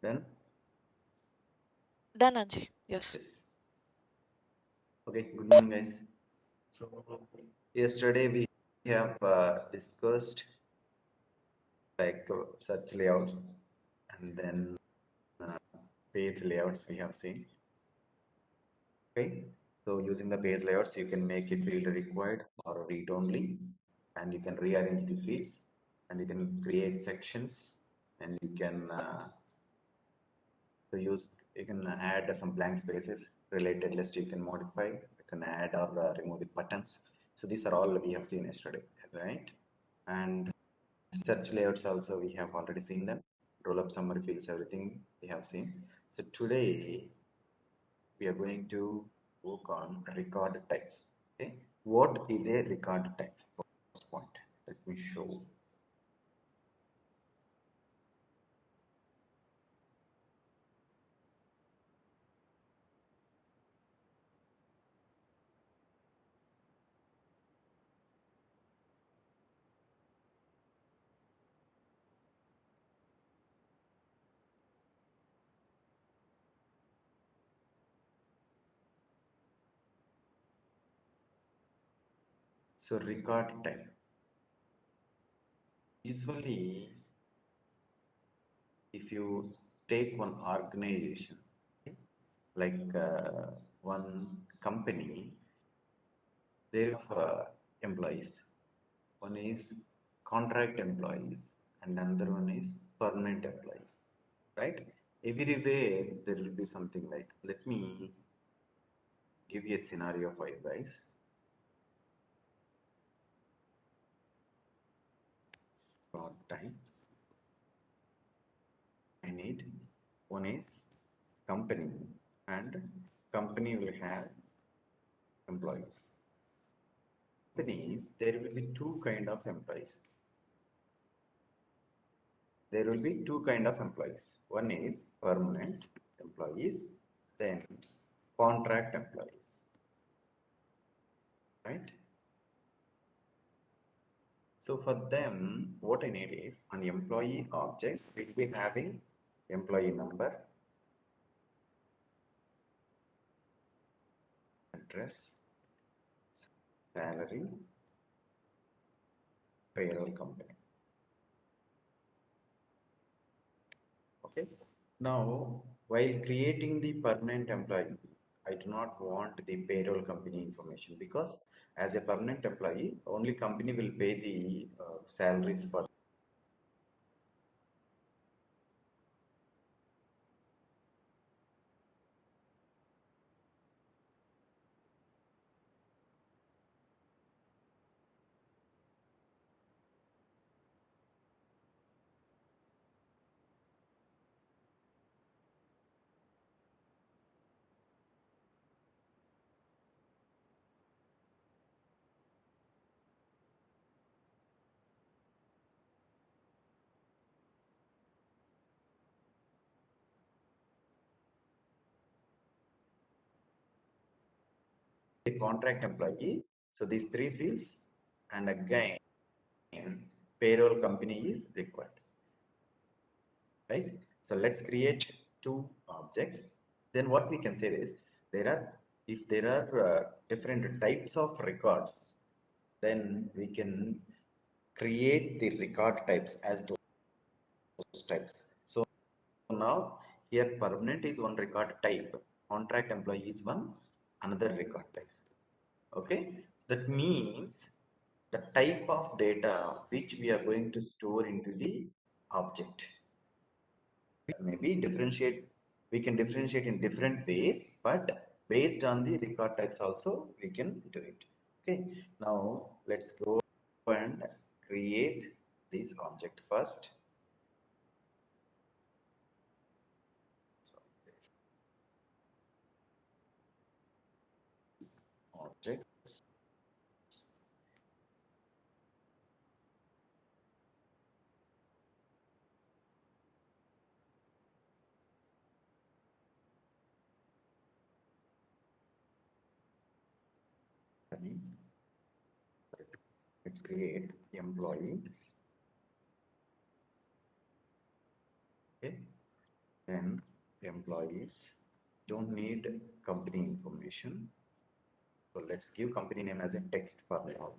Done? Done, Anji. Yes. Yes. Okay, good morning, guys. So, yesterday we have discussed like search layouts and then uh, page layouts we have seen. Okay, so using the page layouts, you can make a field required or read only, and you can rearrange the fields, and you can create sections, and you can you can add some blank spaces, related list you can modify, you can add or remove the buttons. So these are all we have seen yesterday, right? And search layouts also we have already seen them. Roll up summary fields, everything we have seen. So today we are going to work on record types. Okay, what is a record type? First point, let me show. So record type, usually if you take one organization, okay, like one company, there are employees. One is contract employees and another one is permanent employees, right? Everywhere there will be something like, let me give you a scenario for you guys. Broad types I need. One is company, and company will have employees. Companies, there will be two kind of employees. There will be two kind of employees. One is permanent employees, then contract employees, right? So for them, what I need is an employee object will be having employee number, address, salary, payroll company. Okay. Now, while creating the permanent employee, I do not want the payroll company information, because as a permanent employee, only company will pay the salaries for the contract employee. So these three fields, and again, payroll company is required, right? So let's create two objects. Then what we can say is, there are, if there are different types of records, then we can create the record types as those types. So now here permanent is one record type, contract employee is one another record type. Okay, that means the type of data which we are going to store into the object. Maybe differentiate, we can differentiate in different ways, but based on the record types also we can do it. Okay, now let's go and create this object first. So, objects, let's create employee. Okay, Then employees don't need company information. So let's give company name as a text for now.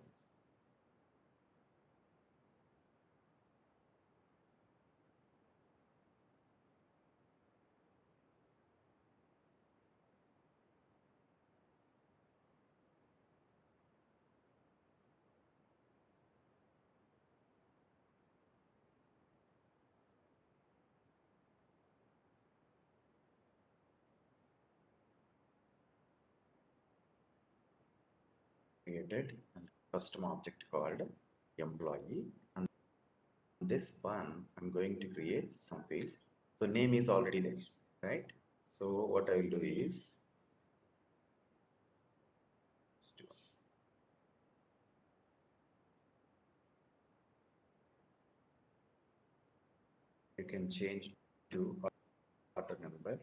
Created and custom object called employee, and this one I'm going to create some fields. So name is already there, right? So what I will do is you can change to auto number.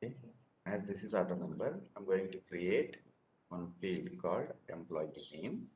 Okay. As this is auto number, I'm going to create one field called employee name.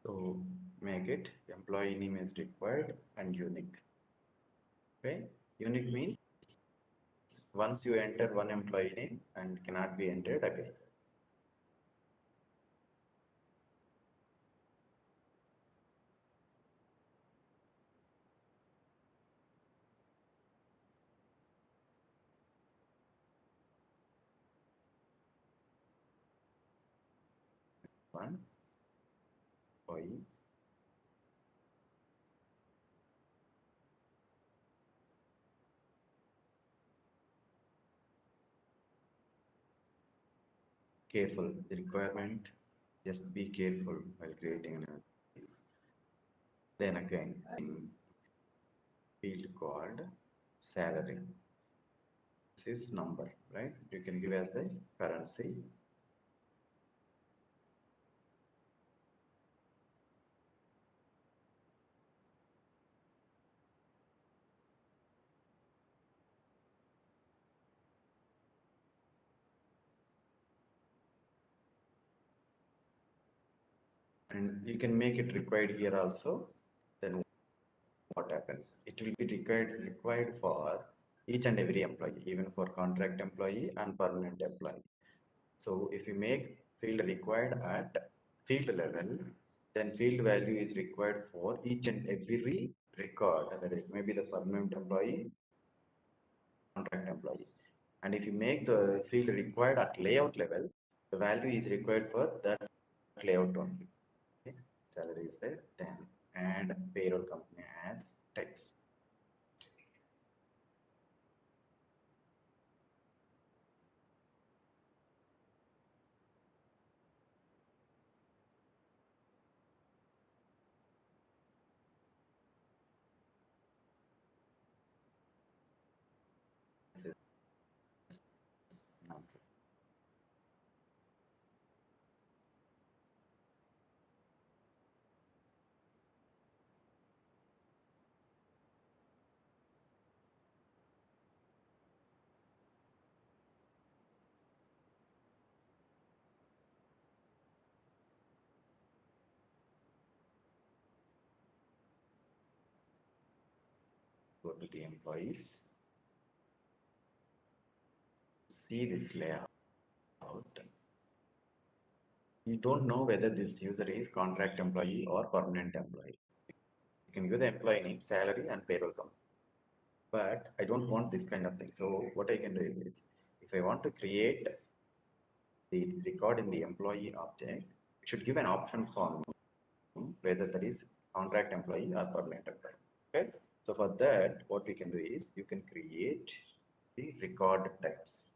So make it employee name is required and unique. Okay, unique means once you enter one employee name and cannot be entered again. One employee. Careful, the requirement, just be careful while creating an. Then again, in field called salary. This is number, right? You can give as a currency. And you can make it required here also. Then what happens? It will be required for each and every employee, even for contract employee and permanent employee. So if you make field required at field level, then field value is required for each and every record, whether it may be the permanent employee, contract employee. And if you make the field required at layout level, the value is required for that layout only. Okay. Salary is there, then add payroll company as text. This is number. Go to the employees, see this layout. You don't know whether this user is contract employee or permanent employee. You can give the employee name, salary, and payroll company. But I don't want this kind of thing. So what I can do is, if I want to create the record in the employee object, it should give an option for me whether that is contract employee or permanent employee. Okay. So for that, what we can do is you can create the record types.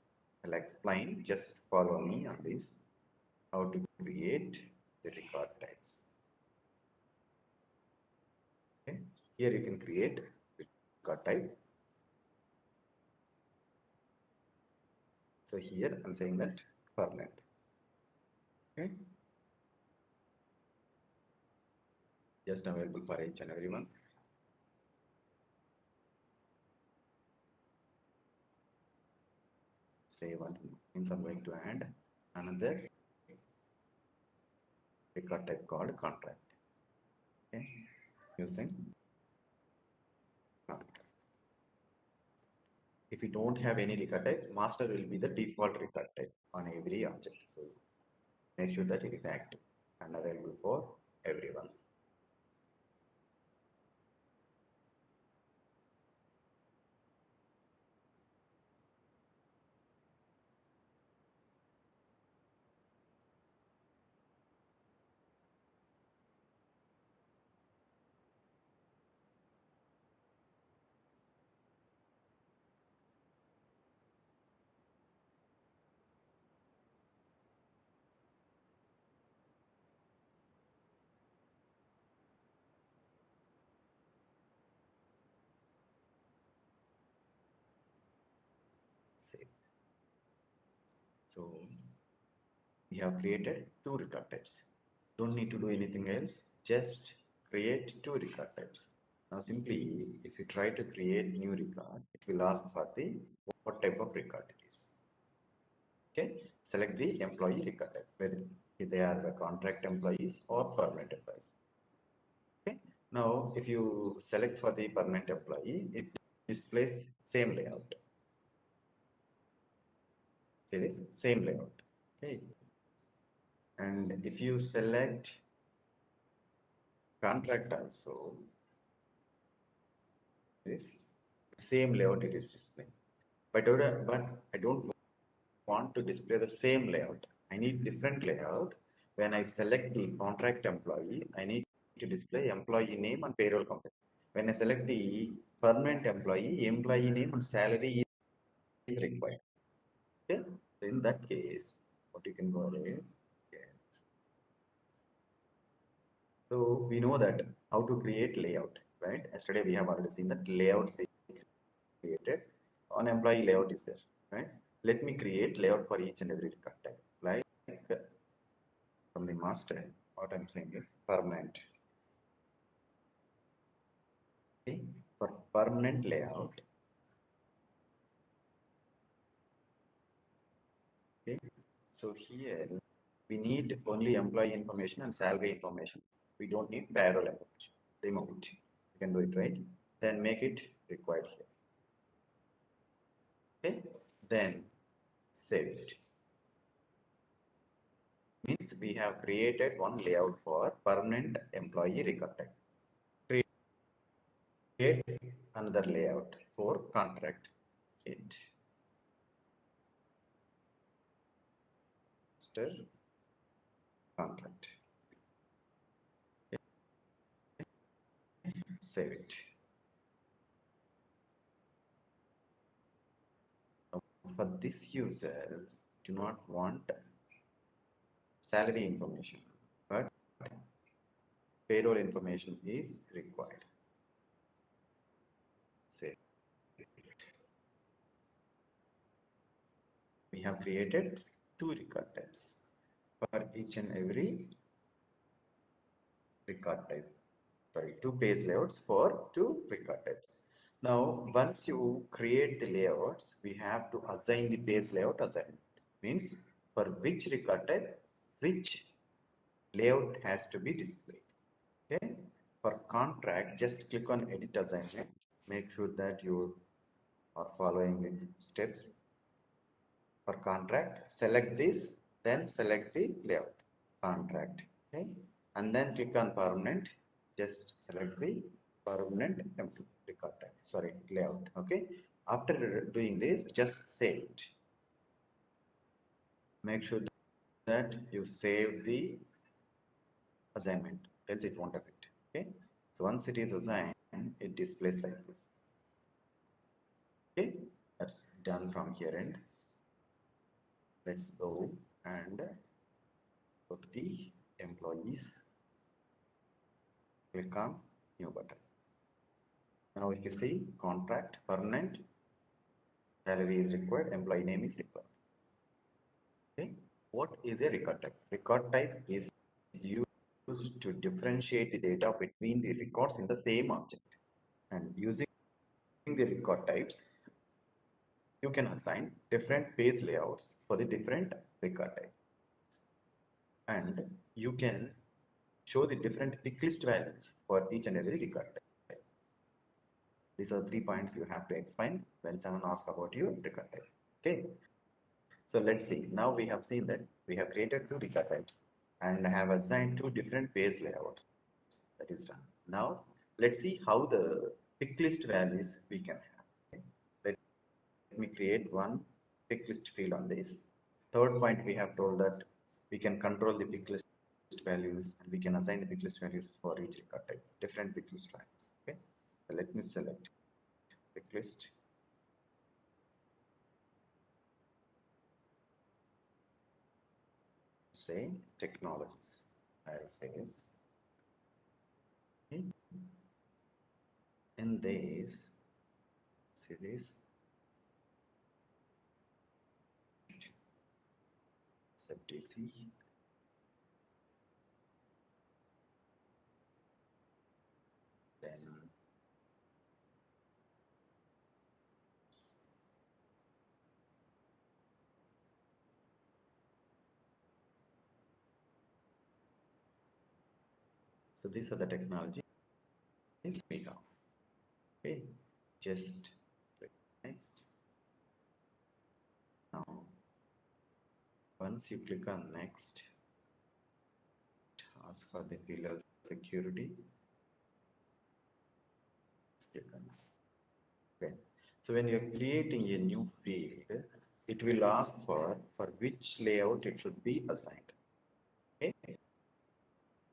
I'll explain. Just follow me on this. How to create the record types. Okay. Here you can create record type. So here I'm saying that permanent. Okay. Just available for each and everyone. Save one means I'm going to add another record type called contract. Okay. Using contract. If you don't have any record type, master will be the default record type on every object. So make sure that it is active and available for everyone. Save. So we have created two record types. Don't need to do anything else. Just create two record types. Now simply, if you try to create new record, it will ask for the what type of record it is. Okay, select the employee record type, whether they are the contract employees or permanent employees. Okay, now if you select for the permanent employee, it displays same layout. See this same layout. Okay, and if you select contract also, this same layout it is displaying. But I don't want to display the same layout. I need different layout. When I select the contract employee, I need to display employee name and payroll company. When I select the permanent employee, employee name and salary is required. Okay? So in that case, what you can go ahead. Okay. So we know that how to create layout, right? Yesterday we have already seen that layouts created on employee layout is there, right? Let me create layout for each and every record type. Like from the master, what I'm saying is permanent. Okay, for permanent layout. Okay, so here we need only employee information and salary information. We don't need payroll information. Remove it. You can do it, right? Then make it required here. Okay, then save it. Means we have created one layout for permanent employee record type. Create another layout for contract. It master contract. Save it. Now, for this user, do not want salary information, but payroll information is required. Save it. We have created two record types for each and every record type. Sorry, two page layouts for two record types. Now, once you create the layouts, we have to assign the page layout assignment. Means for which record type, which layout has to be displayed. Okay. For contract, just click on edit assignment. Make sure that you are following the steps. For contract, select this, then select the layout. Contract. Okay. And then click on permanent. Just select the permanent record type. Sorry, layout. Okay. After doing this, just save it. Make sure that you save the assignment, else it won't affect. Okay, so once it is assigned, it displays like this. Okay, that's done from here end. Let's go and go to the employees, click on new button. Now if you see contract, permanent, salary is required, employee name is required. Okay, what is a record type? Record type is used to differentiate the data between the records in the same object. And using the record types, you can assign different page layouts for the different record type. And you can show the different pick list values for each and every record type. These are 3 points you have to explain when someone asks about your record type. Okay. So let's see. Now we have seen that we have created 2 record types and have assigned 2 different page layouts. That is done. Now let's see how the pick list values we can have. Okay. Let me create one pick list field on this. Third point, we have told that we can control the pick list values and we can assign the pick list values for each record type, different pick list values. Okay. So let me select pick list. Say technologies. I'll say this. Okay. In this, see this, SFTC, then so these are the technologies we have. Okay, just click next. Now, once you click on next, ask for the field of security. Click on okay. So when you're creating a new field, it will ask for which layout it should be assigned. Okay.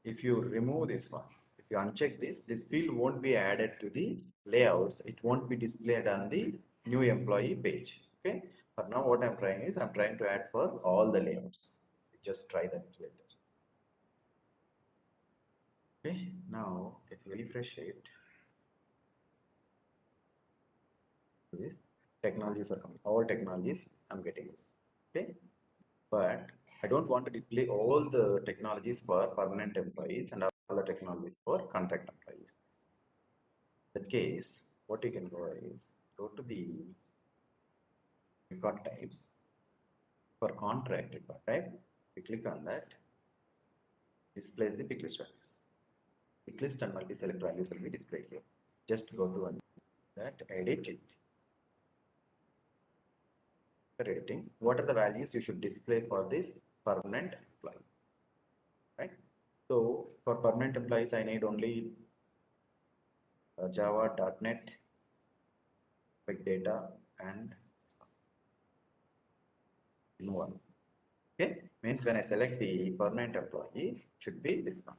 If you remove this one, if you uncheck this, this field won't be added to the layouts. It won't be displayed on the new employee page. Okay. But now what I'm trying is I'm trying to add for all the layouts. Just try that later. Okay. Now if you refresh it, this technologies are coming. All technologies I'm getting this. Okay. But I don't want to display all the technologies for permanent employees and all the technologies for contract employees. In that case, what you can go is go to the record types. For contract record type, you click on that, displays the pick list values. Pick list and multi-select values will be displayed here. Just go to that, edit it. Editing. What are the values you should display for this permanent employee? Right. So for permanent employees, I need only Java, .NET, big data, and no one. Okay, means when I select the permanent employee, should be this one.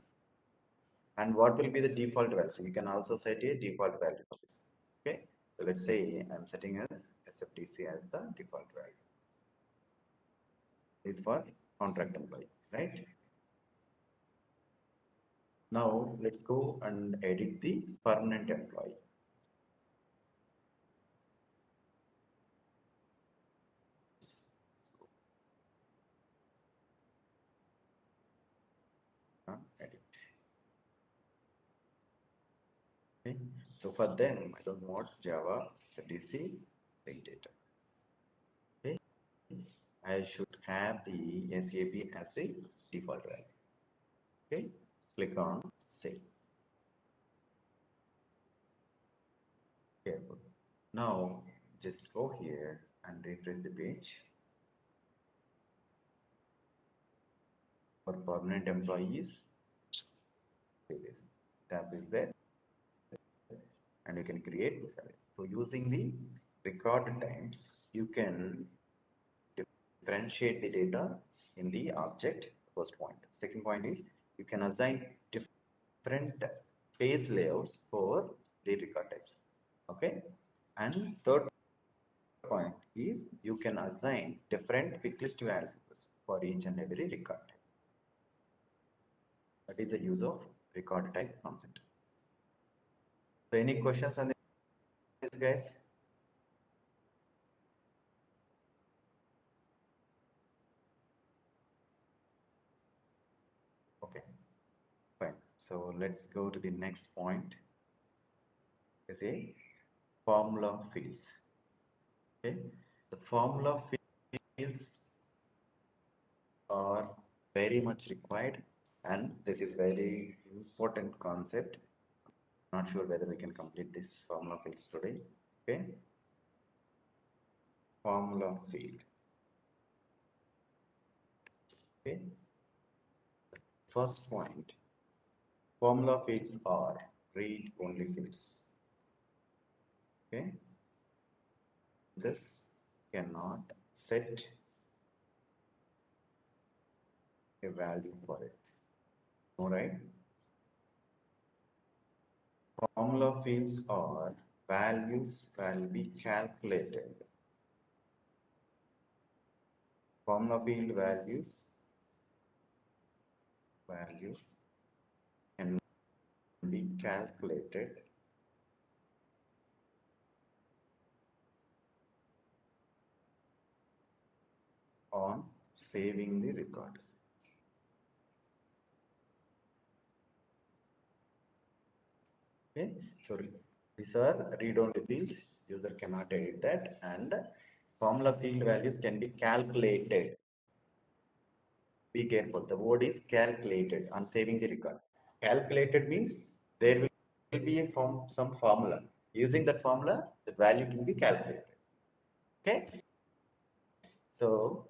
And what will be the default value? So you can also set a default value for this. Okay, so let's say I'm setting a SFTC as the default value. Is for contract employee, right? Now let's go and edit the permanent employee. Edit. Okay. So for them, I don't want Java, SFTC, big data. Okay. I should have the SAP as the default value. Okay. Click on save. Okay. Now just go here and refresh the page. For permanent employees, tab is there, and you can create this array. So using the record times, you can differentiate the data in the object. First point. Second point is you can assign different page layouts for the record types. Okay, and third point is you can assign different pick list values for each and every record type. That is the use of record type concept. So any questions on this, guys? Okay, fine. So let's go to the next point. Is a formula fields. Okay, the formula fields are very much required, and this is very important concept. Not sure whether we can complete this formula fields today. Okay, formula field. Okay, first point, formula fields are read only fields. Okay, this cannot set a value for it. All right, formula fields are values will be calculated. Formula field value can be calculated on saving the record. Okay, so these are read-only fields. User cannot edit that, and formula field values can be calculated. Be careful. The word is calculated on saving the record. Calculated means there will be a some formula. Using that formula, the value can be calculated. Okay, so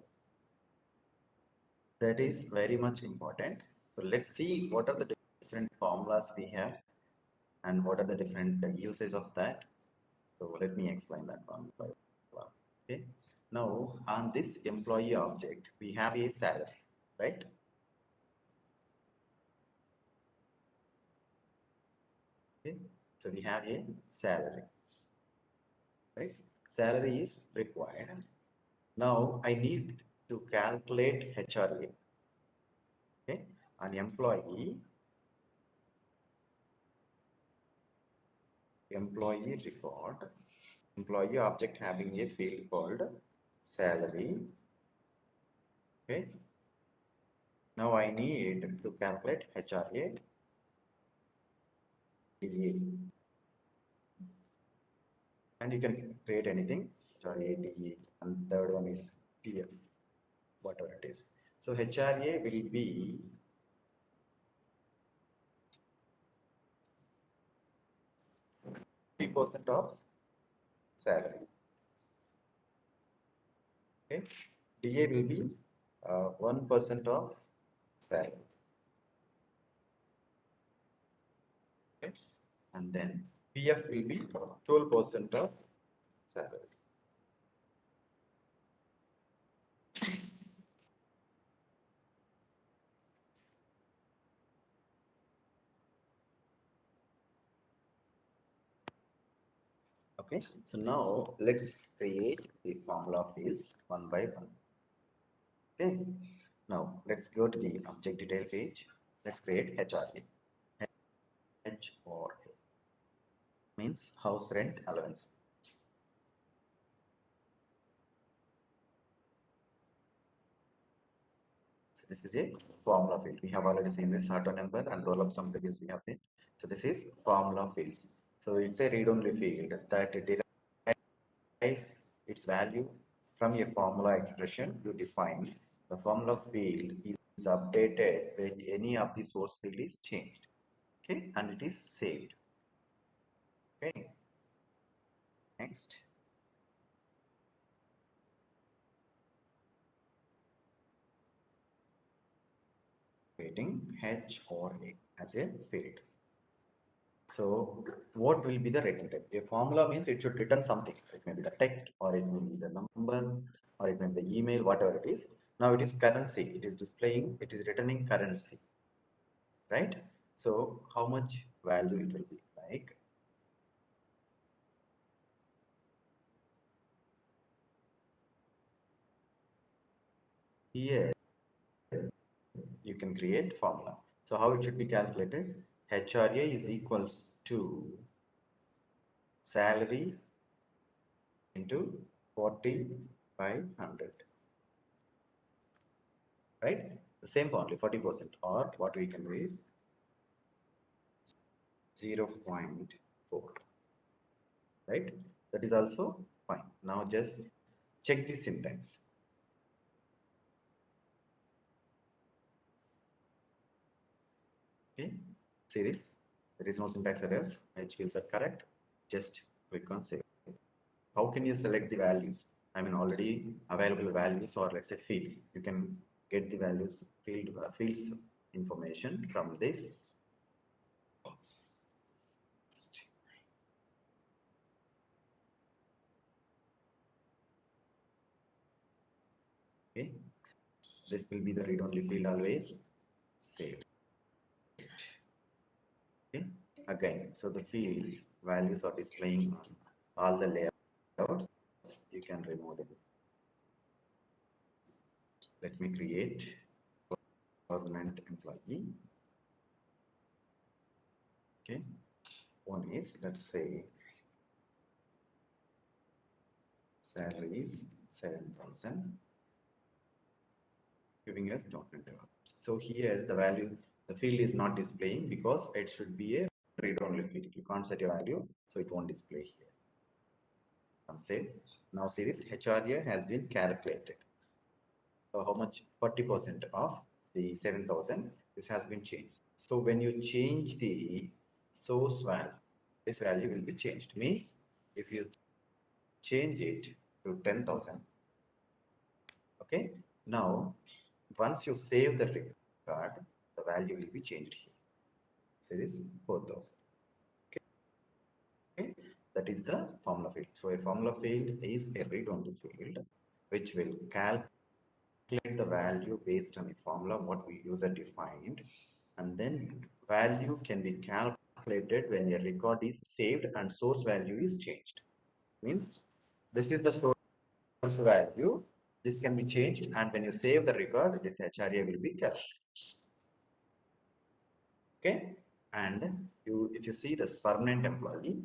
that is very much important. So let's see what are the different formulas we have and what are the different uses of that. So let me explain that one by one. Okay. Now on this employee object, we have a salary, right? Okay. So we have a salary, right? Salary is required. Now I need to calculate HRA. Okay. An employee record, employee object having a field called salary. Okay. Now I need to calculate HRA DA. And you can create anything, HRA DE, and third one is PF, whatever it is. So HRA will be 3% of salary. Okay. DA will be 1% of salary. Okay. And then PF will be 12% of salary. Okay. So now let's create the formula fields one by one. Okay. Now let's go to the object detail page. Let's create HRA. HRA means house rent allowance. So this is a formula field. We have already seen this auto number and roll up some figures we have seen. So this is formula fields. So it's a read-only field that derives its value from a formula expression you define. The formula field is updated when any of the source field is changed. Okay, and it is saved. Okay, next. Creating H or A as a field. So what will be the return type? A formula means it should return something. It may be the text, or it may be the number, or it may be the email, whatever it is. Now it is currency. It is displaying, it is returning currency. right? So how much value it will be like? Here you can create formula. So how it should be calculated? HRA is equals to salary into 40 by 100, right? The same for only 40%, or what we can do is 0.4, right? That is also fine. Now just check the syntax. Okay, see this? There is no syntax errors. H fields are correct. Just click on save. How can you select the values? I mean, already available values, or let's say fields. You can get the values, fields information from this box. Okay, this will be the read-only field always. Save. Okay, again, so the field values are displaying all the layouts. You can remove them. Let me create permanent employee. Okay, one is, let's say, salary is 7,000, giving us .NET developers. So here the value, the field is not displaying because it should be a read-only field. You can't set a value, so it won't display here. Save. Now see this, HRA has been calculated. So how much? 40% of the 7,000. This has been changed. So when you change the source value, this value will be changed. Means if you change it to 10,000, okay. Now once you save the record, the value will be changed here. So this 4,000. Okay, that is the formula field. So a formula field is a read-only field which will calculate the value based on the formula what we user defined, and then value can be calculated when a record is saved and source value is changed. Means this is the source value, this can be changed, and when you save the record, this HRA will be calculated. Okay, and you, if you see this permanent employee,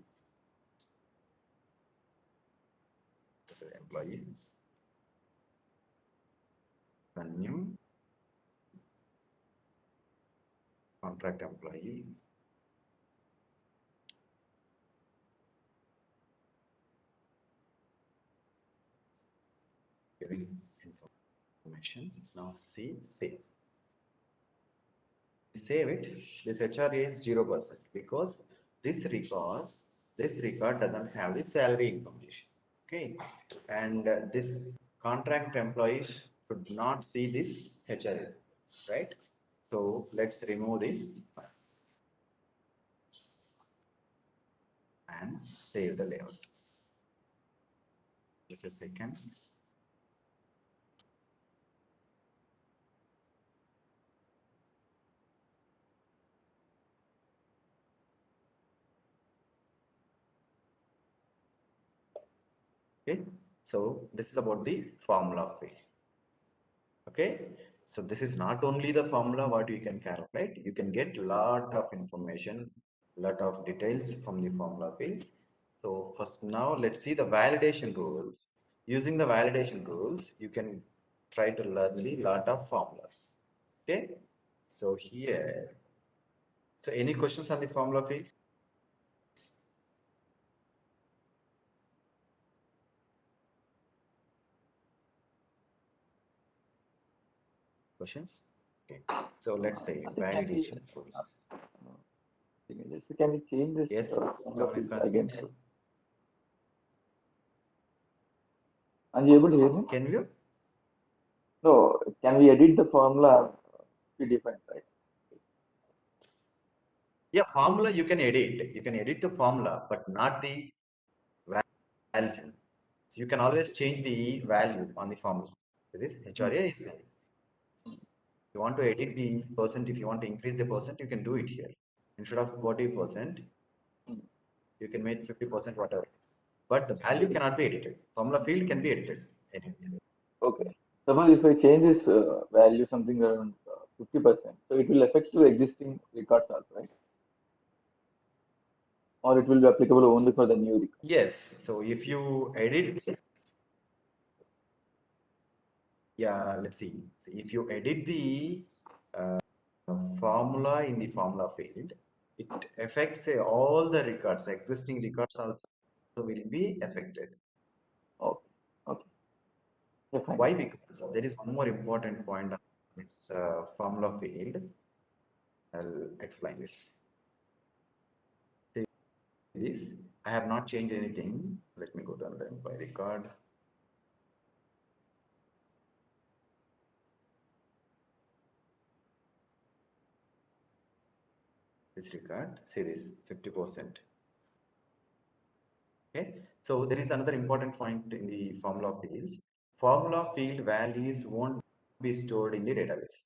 the new contract employee, giving information. Now see save. Save it. This HRA is 0% because this record doesn't have the salary information. Okay, and this contract employees should not see this HRA, right? So let's remove this and save the layout. Just a second. Okay, so this is about the formula field. Okay, so this is not only the formula what you can calculate, you can get lot of information, lot of details from the formula fields. So first, now let's see the validation rules. Using the validation rules, you can try to learn the lot of formulas. Okay, so here, so any questions on the formula fields? Questions? Okay, so let's say I think validation rules. can we change this Yes, formula someone is field asking. again? Are you able to hear me? Can you? No, can we edit the formula predefined, right? Yeah, formula you can edit. You can edit the formula, but not the value. So you can always change the value on the formula. This HRA is you want to edit the percent, if you want to increase the percent, you can do it here. Instead of 40%, you can make 50%, whatever it is. But the value cannot be edited. Formula field can be edited anyways. Okay. Suppose if I change this value something around 50%, so it will affect to existing records also, right? Or it will be applicable only for the new record. Yes. So if you edit this, yeah, let's see. So if you edit the formula in the formula field, it affects all the records, existing records also will be affected. Okay. Okay. Yeah, fine. Why? Because there is one more important point of this formula field. I'll explain this. This I have not changed anything. Let me go to the employee record. This record, see this 50%. Okay, so there is another important point in the formula fields. Formula field values won't be stored in the database.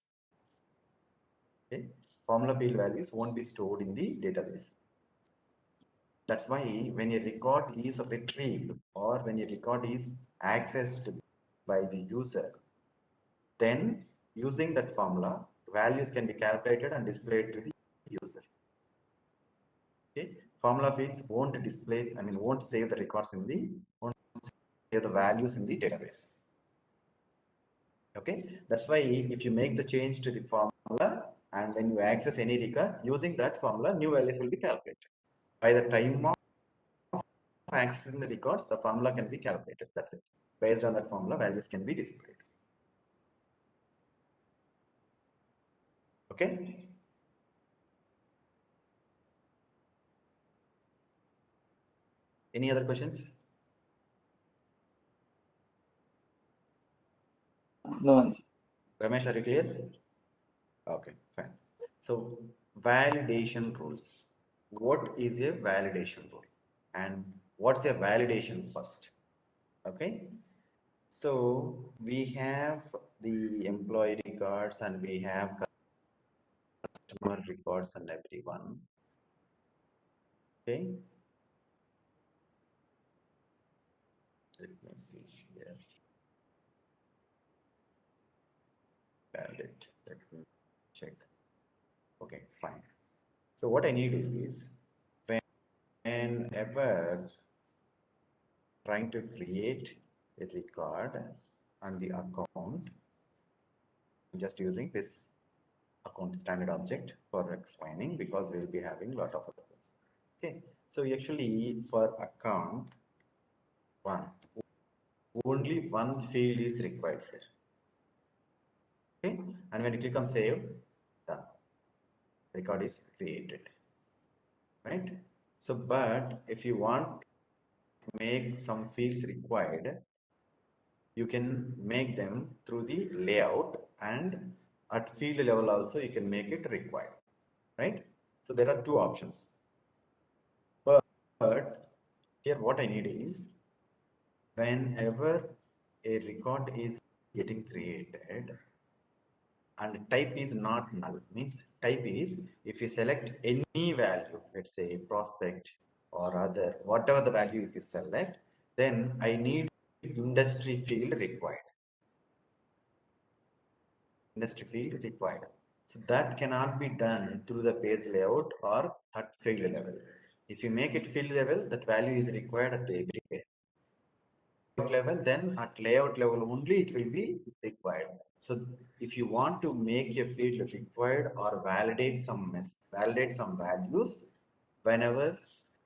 Okay, formula field values won't be stored in the database. That's why when a record is retrieved or when a record is accessed by the user, then using that formula, values can be calculated and displayed to the user. Okay, formula fields won't display, won't save the records in the, won't save the values in the database. Okay, that's why if you make the change to the formula and when you access any record using that formula, new values will be calculated. By the time of accessing the records, the formula can be calculated. That's it. Based on that formula, values can be displayed. Okay. Any other questions? No. Ramesh, are you clear? Okay, fine. So validation rules. What is a validation rule? And what's a validation first? Okay. So we have the employee records and we have customer records and everyone. Okay. Let me see here. Valid. Let me check. Okay, fine. So what I need is whenever trying to create a record on the account, I'm just using this account standard object for explaining because we'll be having a lot of others. Okay, so actually for account one, only one field is required here. Okay, and when you click on save, done. Record is created. Right? So, but if you want to make some fields required, you can make them through the layout and at field level also you can make it required. Right? So there are two options. But here what I need is whenever a record is getting created and type is not null, means type is if you select any value, let's say prospect or other, whatever the value if you select, then I need industry field required. Industry field required. So that cannot be done through the page layout or at field level. If you make it field level, that value is required at every page level, then at layout level only it will be required. So if you want to make a field required or validate some values whenever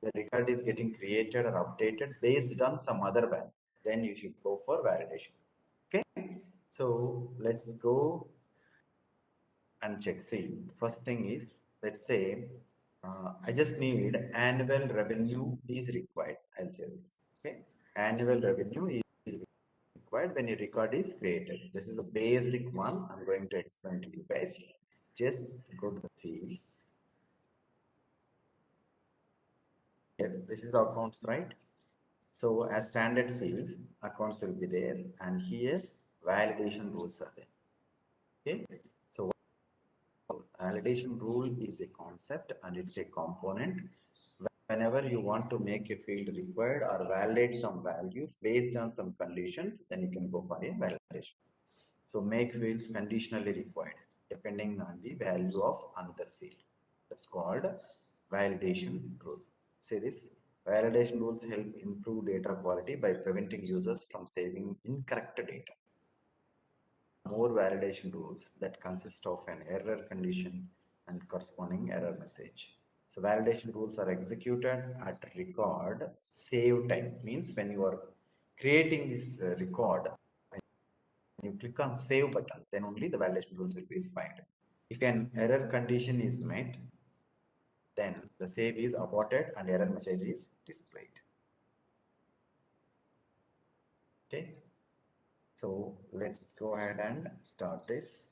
the record is getting created or updated based on some other value, then you should go for validation. Okay, so let's go and check. See, first thing is, let's say I just need annual revenue is required. I'll say this. Okay, annual revenue is required when a record is created. This is a basic one. I'm going to explain to you guys. Just go to the fields. Here, this is the accounts, right? So as standard fields, accounts will be there, and here validation rules are there. Okay. So Validation rule is a concept and it's a component. Whenever you want to make a field required or validate some values based on some conditions, then you can go for a validation. So make fields conditionally required depending on the value of another field. That's called validation rule. Say this. Validation rules help improve data quality by preventing users from saving incorrect data. More validation rules that consist of an error condition and corresponding error message. So validation rules are executed at record save time. Means when you are creating this record, when you click on save button, then only the validation rules will be found. If an error condition is met, then the save is aborted and error message is displayed. Okay. So let's go ahead and start this.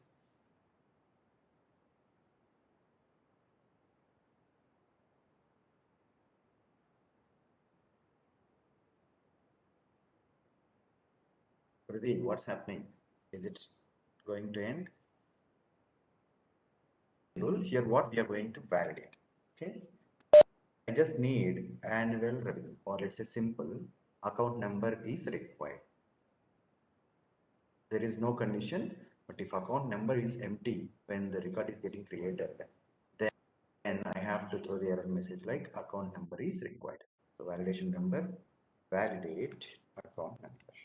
Prithvi, what's happening? Is it going to end? Here what we are going to validate. Okay. I just need annual revenue, or let's say simple account number is required. There is no condition, but if account number is empty when the record is getting created, then I have to throw the error message like account number is required. So validation number, validate account number.